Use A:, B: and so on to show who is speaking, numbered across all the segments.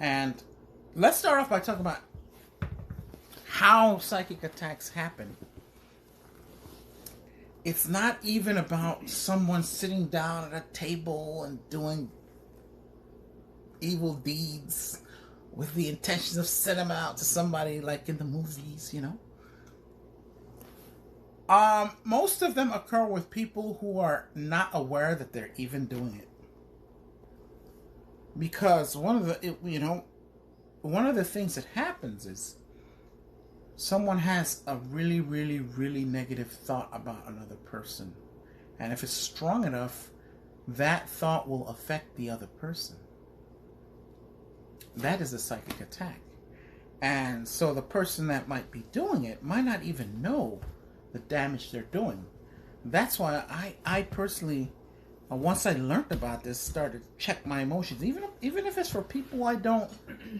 A: And let's start off by talking about how psychic attacks happen. It's not even about someone sitting down at a table and doing evil deeds with the intentions of sending them out to somebody like in the movies, you know. Most of them occur with people who are not aware that they're even doing it. Because one of the things that happens is someone has a really, really, really negative thought about another person. And if it's strong enough, that thought will affect the other person. That is a psychic attack. And so the person that might be doing it might not even know the damage they're doing. That's why I personally, once I learned about this, started to check my emotions, even if it's for people I don't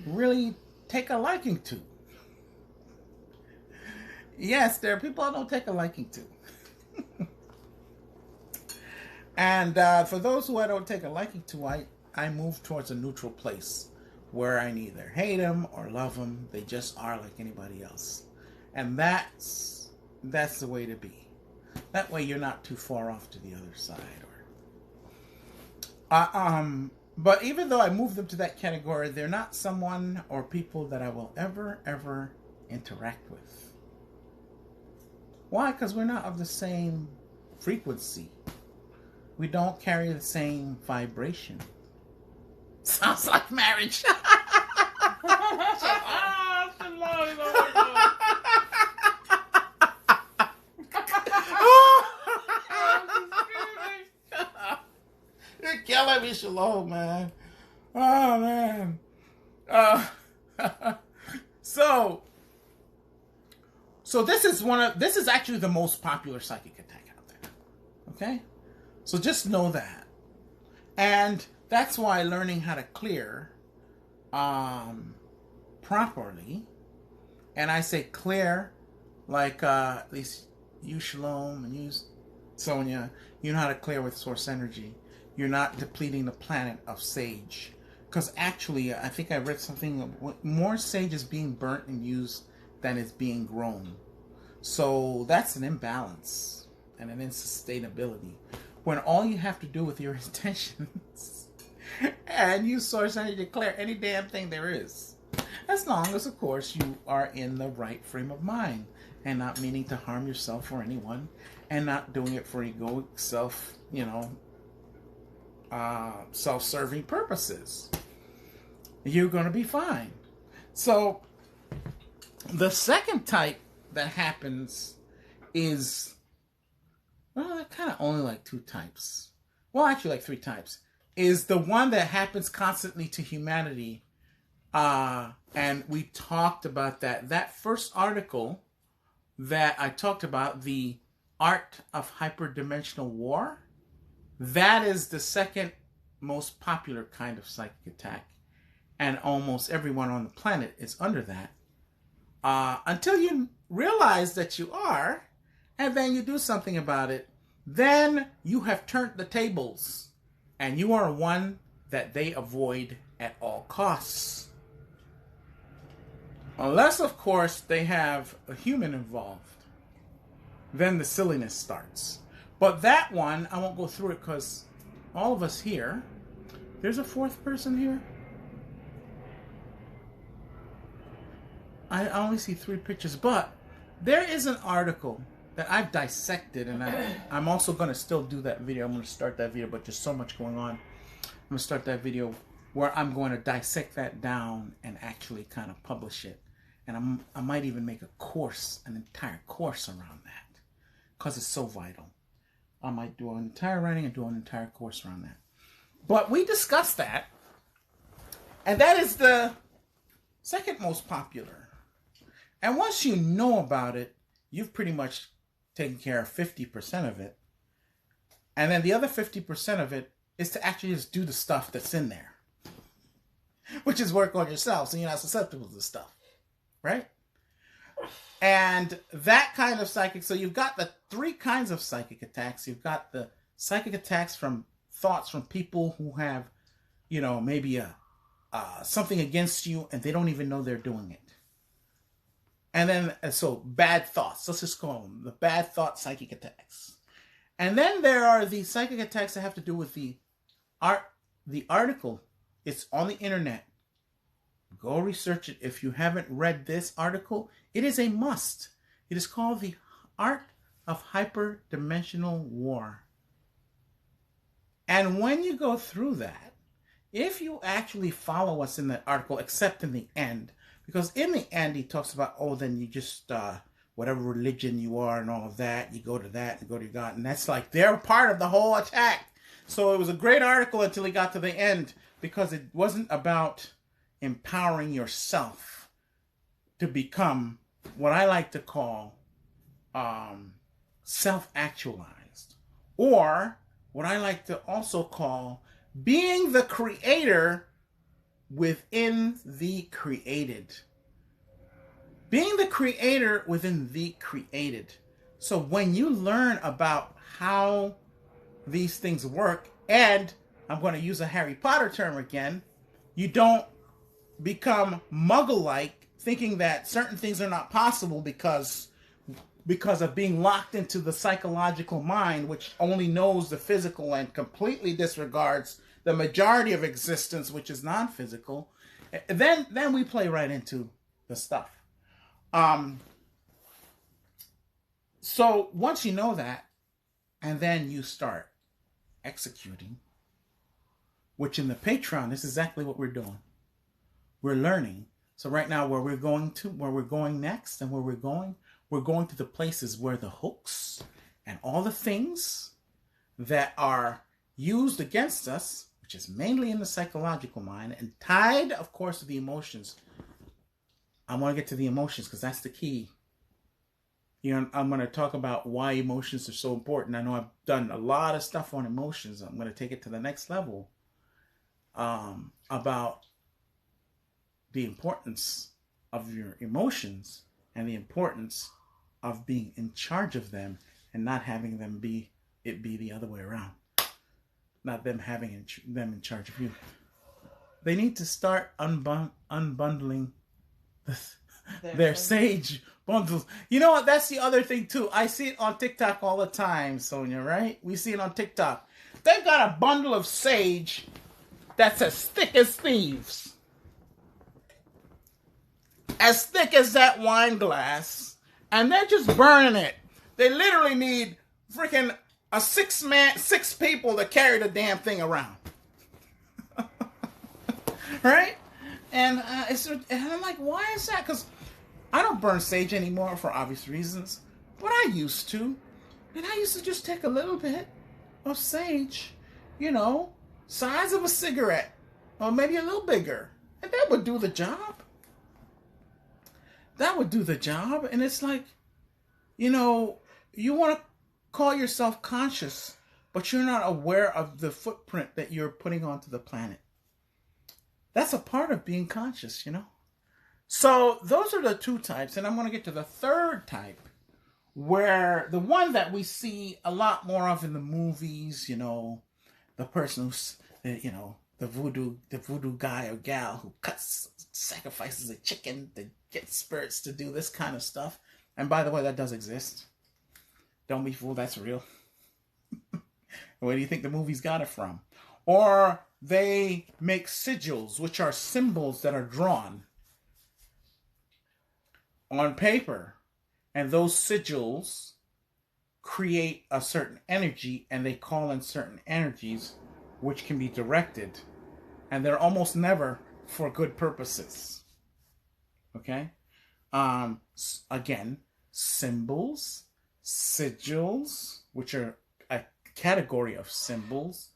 A: really take a liking to. Yes, there are people I don't take a liking to. And for those who I don't take a liking to, I move towards a neutral place where I neither hate them or love them. They just are like anybody else. And that's the way to be. That way you're not too far off to the other side. But even though I move them to that category, they're not someone or people that I will ever interact with. Why? Because we're not of the same frequency. We don't carry the same vibration. Sounds like marriage. You're killing me, Shalom, man. Oh, man. So this is actually the most popular psychic attack out there. Okay? So just know that. And that's why learning how to clear properly, and I say clear like at least you, Shalom, and you, Sonia, you know how to clear with source energy. You're not depleting the planet of sage. Because actually, I think I read something, more sage is being burnt and used than is being grown. So that's an imbalance and an insustainability. When all you have to do with your intentions and use source energy to clear any damn thing there is. As long as, of course, you are in the right frame of mind and not meaning to harm yourself or anyone and not doing it for egoic self-serving purposes. You're going to be fine. So the second type that happens is, well, kind of only like two types. Well, actually like three types. Is the one that happens constantly to humanity. And we talked about that. That first article that I talked about, the art of hyperdimensional war, that is the second most popular kind of psychic attack. And almost everyone on the planet is under that. Until you realize that you are, and then you do something about it, then you have turned the tables. And you are one that they avoid at all costs. Unless, of course, they have a human involved. Then the silliness starts. But that one, I won't go through it because all of us here, there's a fourth person here. I only see 3 pictures, but there is an article that I've dissected, and I'm also going to still do that video. I'm going to start that video, but there's so much going on. I'm going to start that video where I'm going to dissect that down and actually kind of publish it. And I might even make a course, an entire course around that, because it's so vital. I might do an entire writing and do an entire course around that. But we discussed that, and that is the second most popular. And once you know about it, you've pretty much taken care of 50% of it. And then the other 50% of it is to actually just do the stuff that's in there, which is work on yourself so you're not susceptible to stuff, right? And that kind of psychic, so you've got the 3 kinds of psychic attacks. You've got the psychic attacks from thoughts from people who have, maybe a something against you and they don't even know they're doing it. And then, so bad thoughts, let's just call them the bad thought psychic attacks. And then there are the psychic attacks that have to do with the article. It's on the internet. Go research it. If you haven't read this article, it is a must. It is called The Art of Hyperdimensional War. And when you go through that, if you actually follow us in that article, except in the end, because in the end he talks about, oh, then you just, whatever religion you are and all of that, you go to that, you go to God. And that's like, they're part of the whole attack. So it was a great article until he got to the end, because it wasn't about empowering yourself to become what I like to call self-actualized, or what I like to also call being the creator within the created. Being the creator within the created. So when you learn about how these things work, and I'm going to use a Harry Potter term again, you don't become muggle-like, thinking that certain things are not possible because of being locked into the psychological mind, which only knows the physical and completely disregards the majority of existence, which is non-physical. Then we play right into the stuff. So once you know that, and then you start executing, which in the Patreon is exactly what we're doing. We're learning. So right now, where we're going next, and where we're going to the places where the hooks and all the things that are used against us, which is mainly in the psychological mind, and tied, of course, to the emotions. I want to get to the emotions because that's the key. You know, I'm going to talk about why emotions are so important. I know I've done a lot of stuff on emotions. I'm going to take it to the next level about the importance of your emotions and the importance of being in charge of them and not having them be the other way around. Not them having them in charge of you. They need to start unbundling their sage bundles. You know what? That's the other thing too. I see it on TikTok all the time, Sonia, right? We see it on TikTok. They've got a bundle of sage that's as thick as thieves. As thick as that wine glass. And they're just burning it. They literally need freaking a six people to carry the damn thing around. Right? And I'm like, why is that? Because I don't burn sage anymore for obvious reasons. But I used to. And I used to just take a little bit of sage, you know, size of a cigarette. Or maybe a little bigger. And that would do the job. That would do the job. And it's like, you know, you want to call yourself conscious, but you're not aware of the footprint that you're putting onto the planet. That's a part of being conscious, you know. So those are the two types. And I'm going to get to the third type, where the one that we see a lot more of in the movies, you know, the person who's, you know, the voodoo guy or gal who sacrifices a chicken to get spirits to do this kind of stuff. And by the way, that does exist. Don't be fooled, that's real. Where do you think the movies got it from? Or they make sigils, which are symbols that are drawn on paper. And those sigils create a certain energy, and they call in certain energies which can be directed. And they're almost never for good purposes. Okay? Again, symbols, sigils, which are a category of symbols,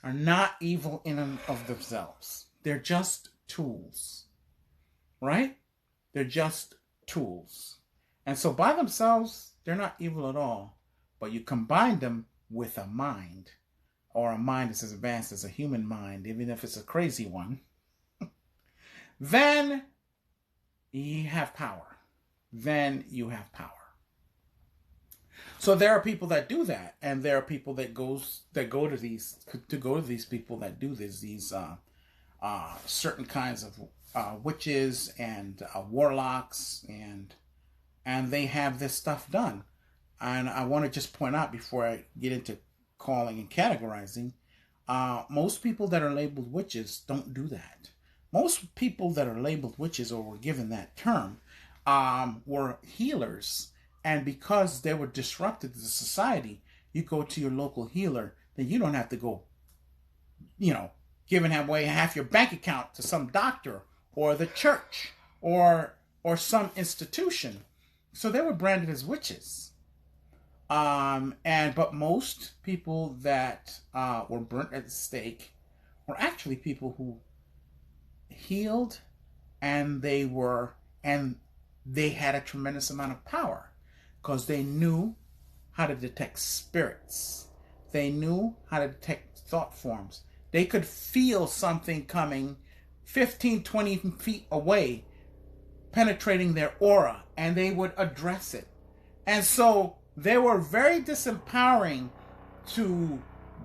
A: are not evil in and of themselves. They're just tools. Right? They're just tools. And so by themselves, they're not evil at all. But you combine them with a mind, or a mind that's as advanced as a human mind, even if it's a crazy one, then you have power. Then you have power. So there are people that do that, and there are people that go to these people that do these certain kinds of witches and warlocks, and they have this stuff done. And I want to just point out before I get into calling and categorizing, most people that are labeled witches don't do that. Most people that are labeled witches or were given that term were healers. And because they were disrupted to the society, you go to your local healer, then you don't have to go, giving away half your bank account to some doctor or the church or some institution. So they were branded as witches. But most people that were burnt at the stake were actually people who healed, and they had a tremendous amount of power because they knew how to detect spirits. They knew how to detect thought forms. They could feel something coming 15, 20 feet away, penetrating their aura, and they would address it. And so they were very disempowering to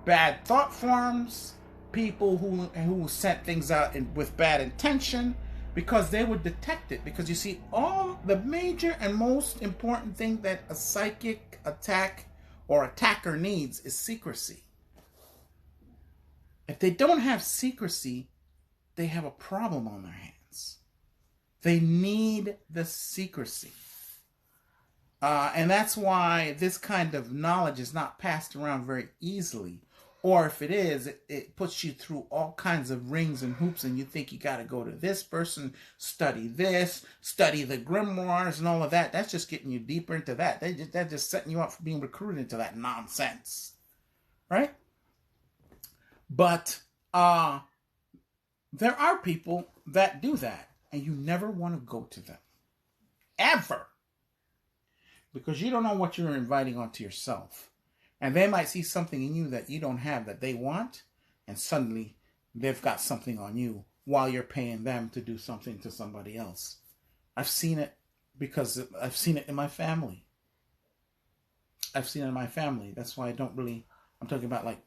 A: bad thought forms, people who sent things out with bad intention, because they would detect it. Because you see, all the major and most important thing that a psychic attack or attacker needs is secrecy. If they don't have secrecy, they have a problem on their hands. They need the secrecy. And that's why this kind of knowledge is not passed around very easily. Or if it is, it puts you through all kinds of rings and hoops, and you think you got to go to this person, study this, study the grimoires and all of that. That's just getting you deeper into that. That's just setting you up for being recruited into that nonsense. Right? But there are people that do that, and you never want to go to them. Ever. Because you don't know what you're inviting onto yourself. And they might see something in you that you don't have that they want, and suddenly they've got something on you while you're paying them to do something to somebody else. I've seen it because I've seen it in my family. I've seen it in my family. That's why I'm talking about like,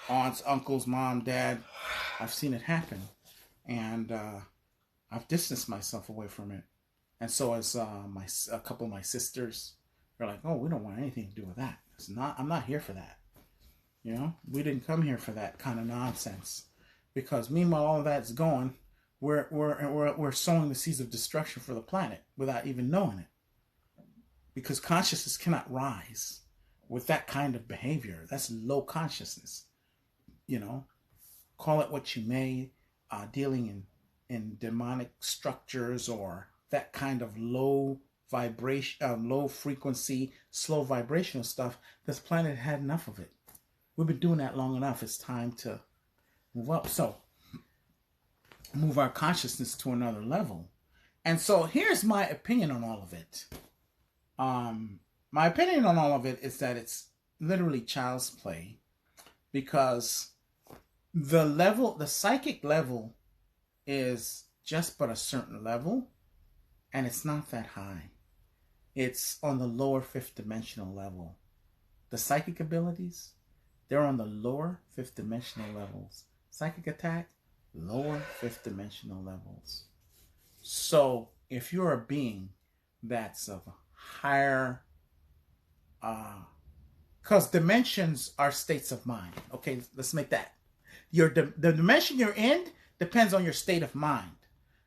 A: aunts, uncles, mom, dad. I've seen it happen. And I've distanced myself away from it. And so as a couple of my sisters, they're like, "Oh, we don't want anything to do with that. I'm not here for that. We didn't come here for that kind of nonsense." Because meanwhile, all of that's going, we're sowing the seeds of destruction for the planet without even knowing it. Because consciousness cannot rise with that kind of behavior. That's low consciousness. Call it what you may, dealing in demonic structures or that kind of low vibration, low frequency, slow vibrational stuff. This planet had enough of it. We've been doing that long enough. It's time to move up. So move our consciousness to another level. And so here's my opinion on all of it. My opinion on all of it is that it's literally child's play, because the psychic level is just but a certain level, and it's not that high. It's on the lower fifth dimensional level. The psychic abilities, they're on the lower fifth dimensional levels. Psychic attack, lower fifth dimensional levels. So if you're a being that's of higher, because dimensions are states of mind. Okay, let's make that. The dimension you're in depends on your state of mind.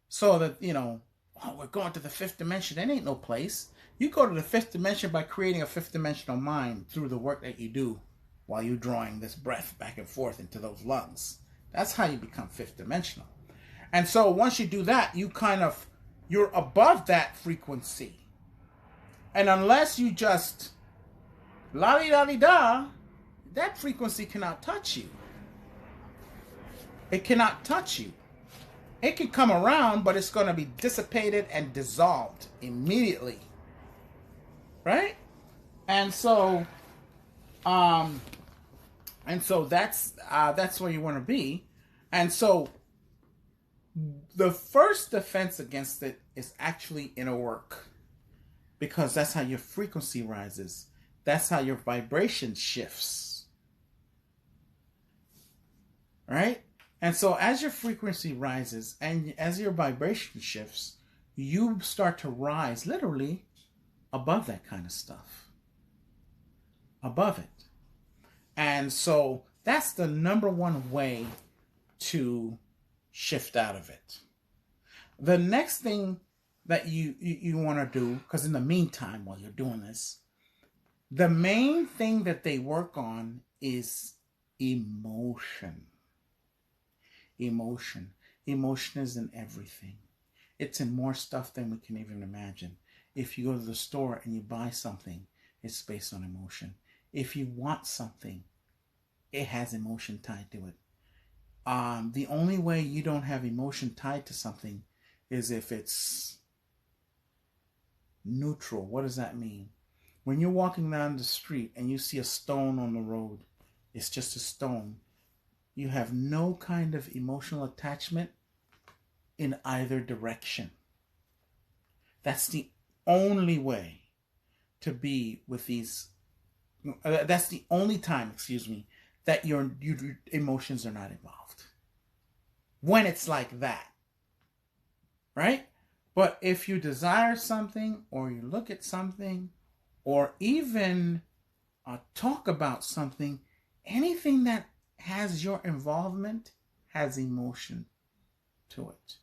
A: So that, we're going to the fifth dimension. That ain't no place. You go to the fifth dimension by creating a fifth dimensional mind through the work that you do while you're drawing this breath back and forth into those lungs. That's how you become fifth dimensional. And so once you do that, you're above that frequency. And unless you just la-di-da-di-da, that frequency cannot touch you. It cannot touch you. It can come around, but it's going to be dissipated and dissolved immediately. Right? And so that's where you want to be. And so the first defense against it is actually inner work, because that's how your frequency rises. That's how your vibration shifts. right? And so as your frequency rises and as your vibration shifts, you start to rise literally above that kind of stuff. Above it. And so that's the number one way to shift out of it. The next thing that you want to do, because in the meantime, while you're doing this, the main thing that they work on is emotion. Emotion. Emotion is in everything. It's in more stuff than we can even imagine. If you go to the store and you buy something, it's based on emotion. If you want something, it has emotion tied to it. The only way you don't have emotion tied to something is if it's neutral. What does that mean? When you're walking down the street and you see a stone on the road, it's just a stone. You have no kind of emotional attachment in either direction. That's the only way to be with these. That's the only time, that your emotions are not involved. When it's like that, right? But if you desire something, or you look at something, or even talk about something, anything that has your involvement has emotion to it,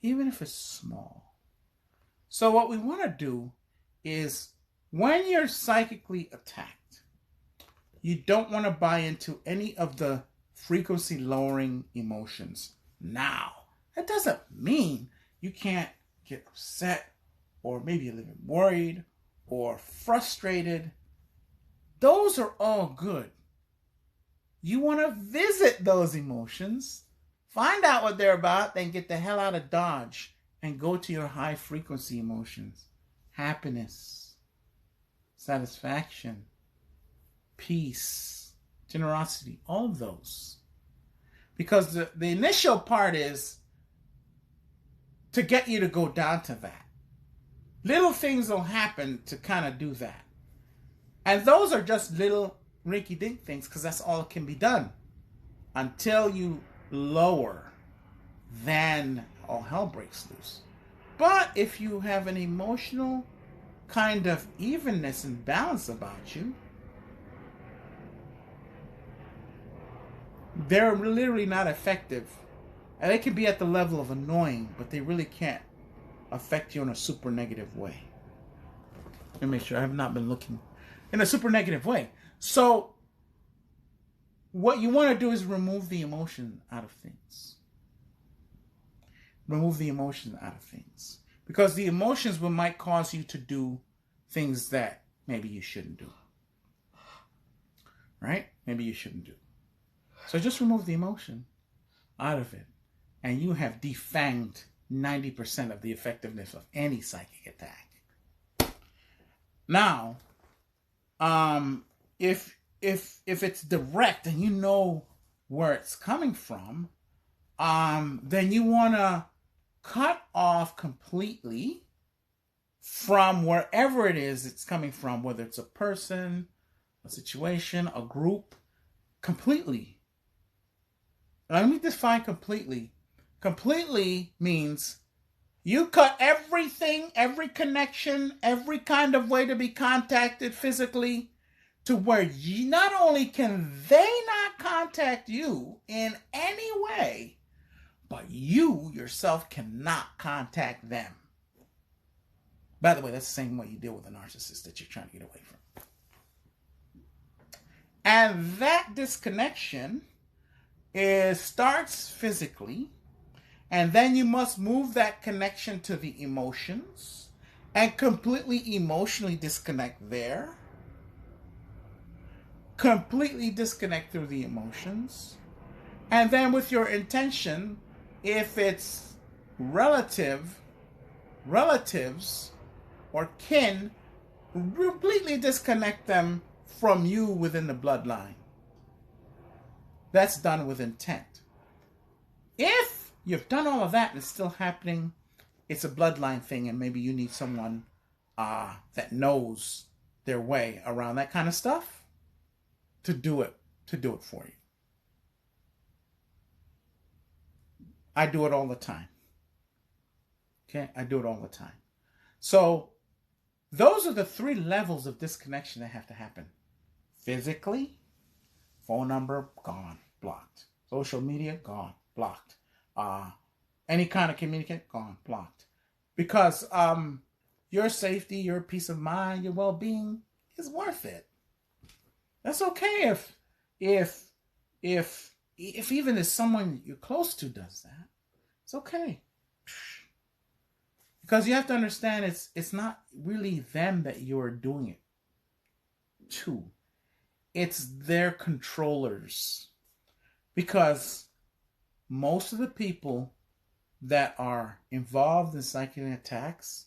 A: even if it's small. So what we want to do is, when you're psychically attacked, you don't want to buy into any of the frequency lowering emotions. Now, that doesn't mean you can't get upset, or maybe a little bit worried, or frustrated. Those are all good. You want to visit those emotions, find out what they're about, then get the hell out of Dodge and go to your high frequency emotions. Happiness, satisfaction, peace, generosity, all of those. Because the initial part is to get you to go down to that. Little things will happen to kind of do that. And those are just little rinky-dink things, because that's all that can be done. Until you lower, then all hell breaks loose. But if you have an emotional kind of evenness and balance about you, they're literally not effective. And they can be at the level of annoying, but they really can't affect you in a super negative way. Let me make sure I have not been looking in a super negative way. So what you want to do is remove the emotion out of things. Remove the emotion out of things. Because the emotions might cause you to do things that maybe you shouldn't do. Right? Maybe you shouldn't do. So just remove the emotion out of it, and you have defanged 90% of the effectiveness of any psychic attack. Now, if it's direct and you know where it's coming from, then you want to cut off completely from wherever it is it's coming from, whether it's a person, a situation, a group, completely. Let me define completely. Completely means you cut everything, every connection, every kind of way to be contacted physically, to where you, not only can they not contact you in any way, but you yourself cannot contact them. By the way, that's the same way you deal with a narcissist that you're trying to get away from. And that disconnection starts physically, and then you must move that connection to the emotions and completely emotionally disconnect there. Completely disconnect through the emotions. And then with your intention, if it's relatives or kin, completely disconnect them from you within the bloodline. That's done with intent. If you've done all of that and it's still happening, it's a bloodline thing, and maybe you need someone that knows their way around that kind of stuff to do it for you. I do it all the time. Okay, I do it all the time. So those are the 3 levels of disconnection that have to happen. Physically, phone number, gone, blocked. Social media, gone, blocked. Any kind of communication, gone, blocked. Because your safety, your peace of mind, your well-being is worth it. That's okay if even if someone you're close to does that. It's okay. Because you have to understand it's not really them that you're doing it to. It's their controllers. Because most of the people that are involved in psychic attacks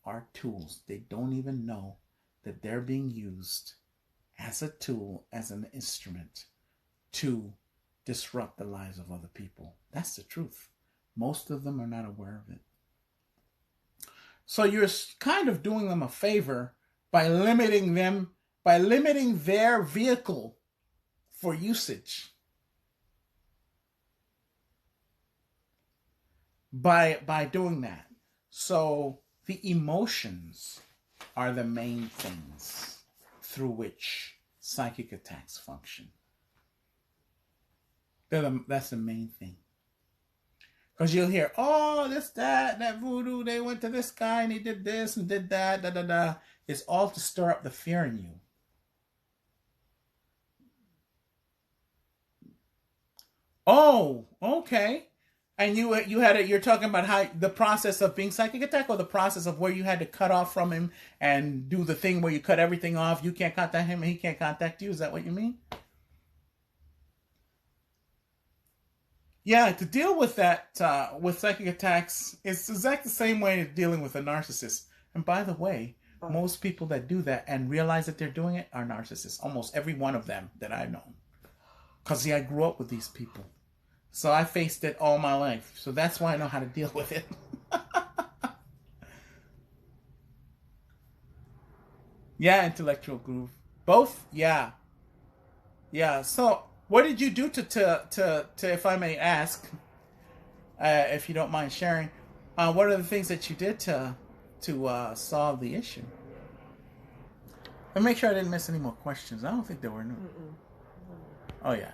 A: are tools. They don't even know that they're being used as a tool, as an instrument to disrupt the lives of other people. That's the truth. Most of them are not aware of it. So you're kind of doing them a favor by limiting their vehicle for usage. By doing that. So the emotions are the main things through which psychic attacks function. That's the main thing. Because you'll hear, oh, this, that voodoo, they went to this guy and he did this and did that, da da da. It's all to stir up the fear in you. Oh, okay. And you're talking about how the process of being psychic attack, or the process of where you had to cut off from him and do the thing where you cut everything off. You can't contact him and he can't contact you. Is that what you mean? Yeah, to deal with that, with psychic attacks, it's exactly the same way as dealing with a narcissist. And by the way, most people that do that and realize that they're doing it are narcissists. Almost every one of them that I know. Because, see, I grew up with these people. So I faced it all my life. So that's why I know how to deal with it. Yeah, intellectual groove. Both? Yeah. Yeah. So what did you do to if I may ask, if you don't mind sharing, what are the things that you did to solve the issue? Let me make sure I didn't miss any more questions. I don't think there were no. Oh, yeah.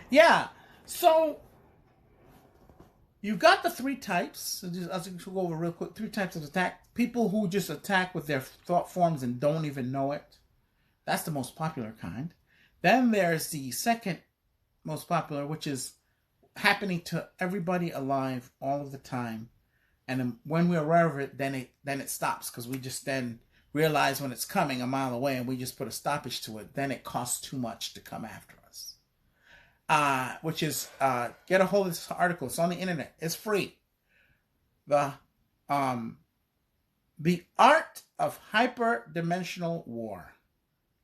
A: Yeah. So you've got the 3 types. I'll just go over real quick. 3 types of attack. People who just attack with their thought forms and don't even know it. That's the most popular kind. Then there's the second most popular, which is happening to everybody alive all of the time. And then when we're aware of it, then it stops, because we just then realize when it's coming a mile away and we just put a stoppage to it. Then it costs too much to come after us. Which is, get a hold of this article. It's on the internet. It's free. The Art of Hyperdimensional War.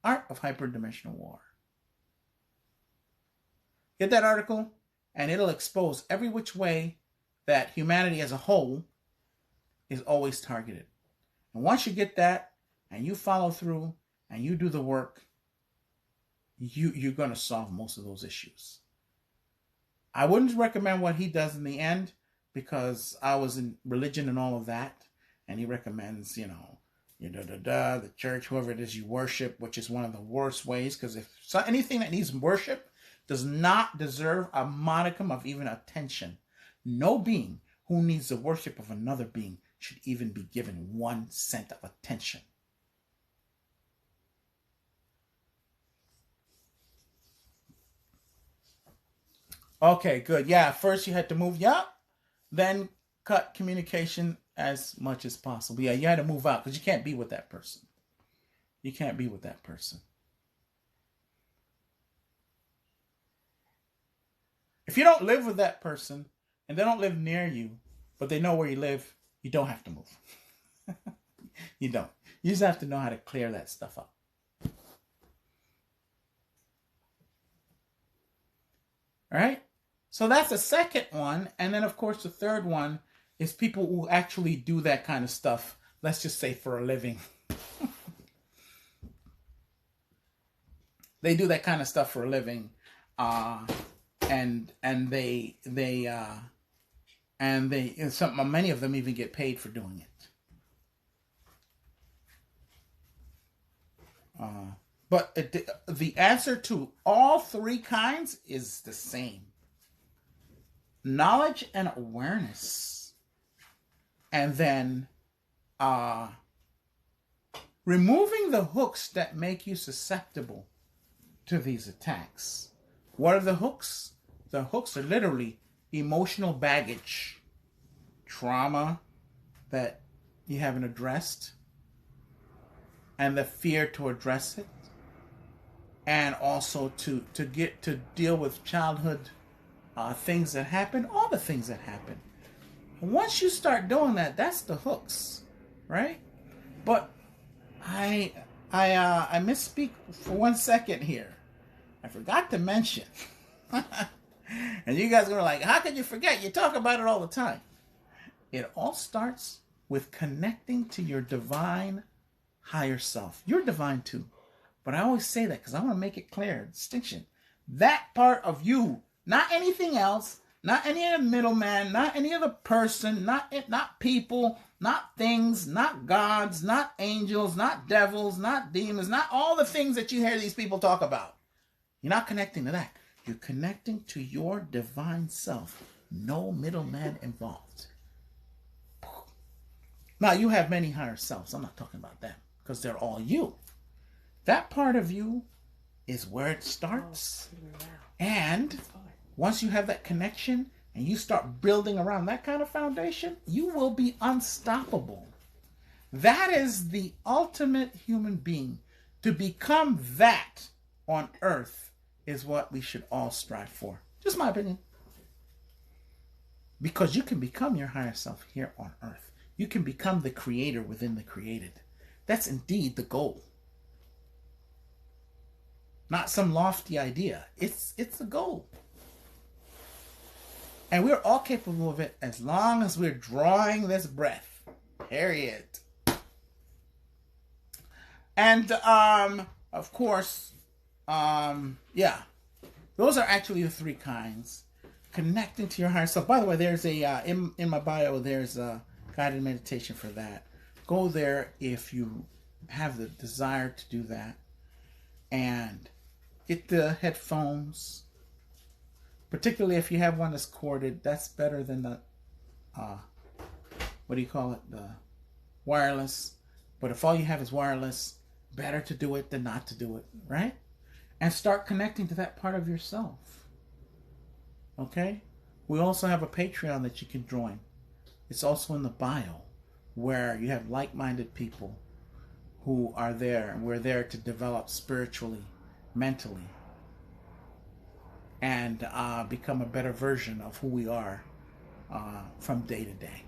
A: Art of Hyperdimensional War. Get that article, and it'll expose every which way that humanity as a whole is always targeted. And once you get that, and you follow through, and you do the work, you're going to solve most of those issues. I wouldn't recommend what he does in the end, because I was in religion and all of that, and he recommends, the church, whoever it is you worship, which is one of the worst ways, because if anything that needs worship does not deserve a modicum of even attention. No being who needs the worship of another being should even be given 1 cent of attention. Okay, good. Yeah, first you had to move up, then cut communication as much as possible. Yeah, you had to move out, because you can't be with that person. You can't be with that person. If you don't live with that person, and they don't live near you, but they know where you live, you don't have to move. You don't. You just have to know how to clear that stuff up. All right? So that's the second one. And then, of course, the third one is people who actually do that kind of stuff, let's just say for a living. They do that kind of stuff for a living. And they And many of them even get paid for doing it. But the answer to all three kinds is the same. Knowledge and awareness. And then removing the hooks that make you susceptible to these attacks. What are the hooks? The hooks are literally emotional baggage, trauma that you haven't addressed, and the fear to address it, and also to deal with childhood things that happen, all the things that happen. Once you start doing that, that's the hooks, right? But I misspeak for 1 second here. I forgot to mention, and you guys are like, how can you forget? You talk about it all the time. It all starts with connecting to your divine higher self. You're divine too. But I always say that because I want to make it clear, distinction. That part of you, not anything else, not any other middleman, not any other person, not people, not things, not gods, not angels, not devils, not demons, not all the things that you hear these people talk about. You're not connecting to that. You're connecting to your divine self. No middleman involved. Now, you have many higher selves. I'm not talking about them because they're all you. That part of you is where it starts. And once you have that connection and you start building around that kind of foundation, you will be unstoppable. That is the ultimate human being. To become that on earth is what we should all strive for. Just my opinion. Because you can become your higher self here on earth. You can become the creator within the created. That's indeed the goal. Not some lofty idea. It's the goal. And we're all capable of it as long as we're drawing this breath. Period. And of course, yeah. Those are actually the three kinds. Connecting to your higher self. By the way, there's a in my bio there's a guided meditation for that. Go there if you have the desire to do that. And get the headphones. Particularly if you have one that's corded, that's better than the what do you call it? The wireless. But if all you have is wireless, better to do it than not to do it, right? And start connecting to that part of yourself. Okay? We also have a Patreon that you can join. It's also in the bio, where you have like-minded people who are there, and we're there to develop spiritually, mentally, and become a better version of who we are from day to day.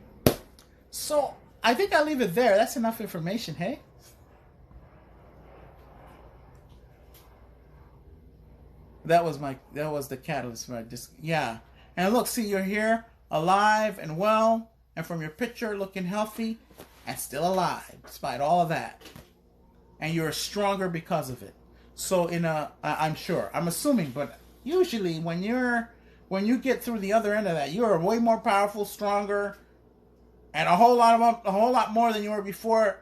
A: So I think I'll leave it there. That's enough information, hey? That was the catalyst for yeah. And look, see, you're here, alive and well, and from your picture, looking healthy and still alive, despite all of that. And you're stronger because of it. So I'm sure, I'm assuming, but usually when you get through the other end of that, you're way more powerful, stronger, and a whole lot more than you were before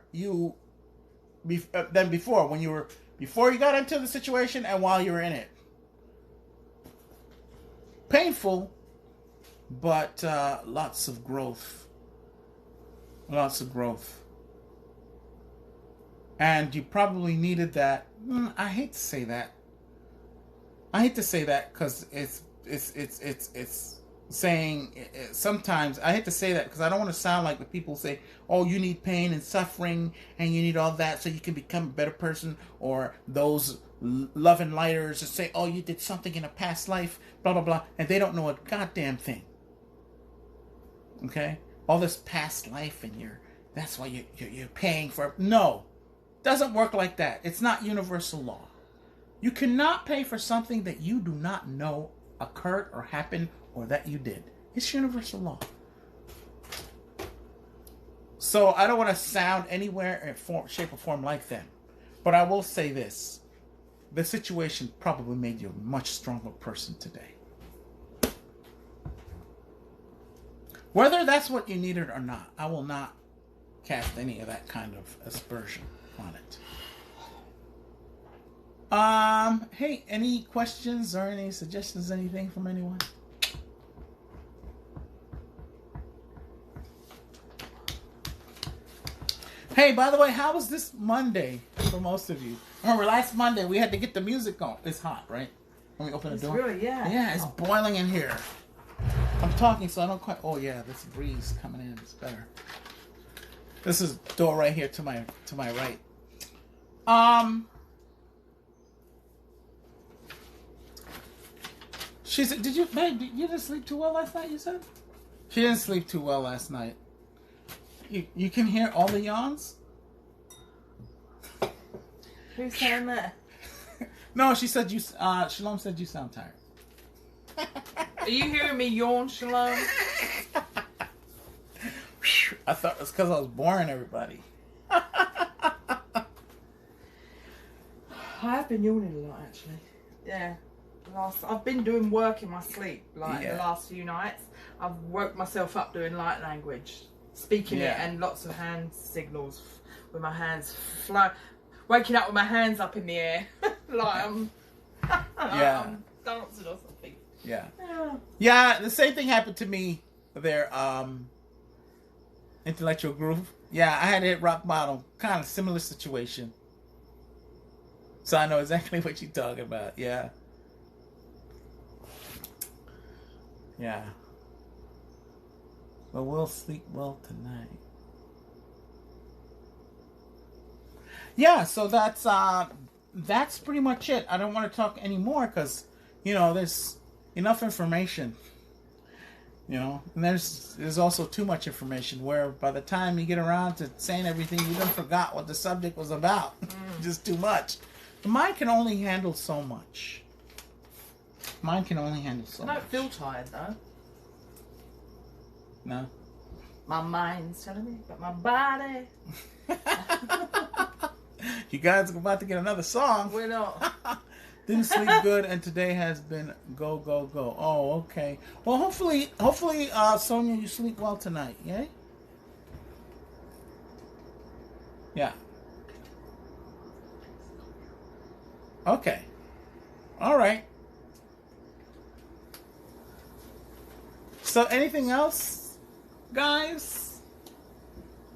A: before you got into the situation and while you were in it. Painful, but lots of growth. Lots of growth. And you probably needed that. I hate to say that. I hate to say that because it's saying sometimes I hate to say that because I don't want to sound like the people say, oh, you need pain and suffering and you need all that so you can become a better person, or those love and lighters that say, oh, you did something in a past life, blah blah blah, and they don't know a goddamn thing. Okay, all this past life and that's why you're paying for it. No, doesn't work like that. It's not universal law. You cannot pay for something that you do not know occurred or happened or that you did. It's universal law. So I don't want to sound anywhere in shape or form like them. But I will say this. The situation probably made you a much stronger person today. Whether that's what you needed or not, I will not cast any of that kind of aspersion on it. Hey, any questions or any suggestions, anything from anyone? Hey, by the way, how was this Monday for most of you? Remember, last Monday we had to get the music on. It's hot, right? Let me open the door.
B: Really, yeah.
A: Yeah, it's boiling in here. I'm talking, so I don't quite. Oh yeah, this breeze coming in. It's better. This is door right here to my right. She said, "Did you, babe? You didn't sleep too well last night?" You said she didn't sleep too well last night. You can hear all the yawns.
B: Who's saying that?
A: No, she said you. Shalom said you sound tired.
B: Are you hearing me yawn, Shalom?
A: I thought it was because I was boring everybody.
B: I've been yawning a lot, actually. Yeah. I've been doing work in my sleep, the last few nights. I've woke myself up doing light language, speaking it, and lots of hand signals with my hands waking up with my hands up in the air, like I'm dancing or something.
A: Yeah. The same thing happened to me. Their intellectual groove. Yeah, I had to hit rock bottom. Kind of similar situation. So I know exactly what you're talking about. Yeah. Yeah. But we'll sleep well tonight. Yeah, so that's pretty much it. I don't want to talk anymore because, there's enough information. And there's also too much information where by the time you get around to saying everything, you done forgot what the subject was about. Just too much. The mind can only handle so much. Mine can only handle so much.
B: I don't feel tired though.
A: No.
B: My mind's telling me, but my body.
A: You guys are about to get another song.
B: We're not.
A: Didn't sleep good, and today has been go, go, go. Oh, okay. Well, hopefully, Sonia, you sleep well tonight, yay? Yeah. Okay. All right. So, anything else, guys,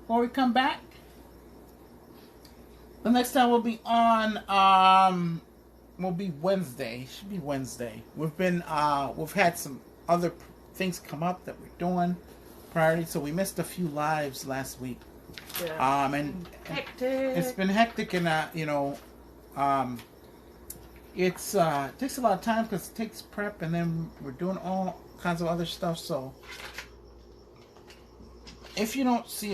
A: before we come back? The next time we'll be on, will be Wednesday. Should be Wednesday. We've had some other things come up that we're doing priority, so we missed a few lives last week.
B: Yeah.
A: And
B: hectic.
A: It's been hectic, and it takes a lot of time because it takes prep, and then we're doing all kinds of other stuff. So if you don't see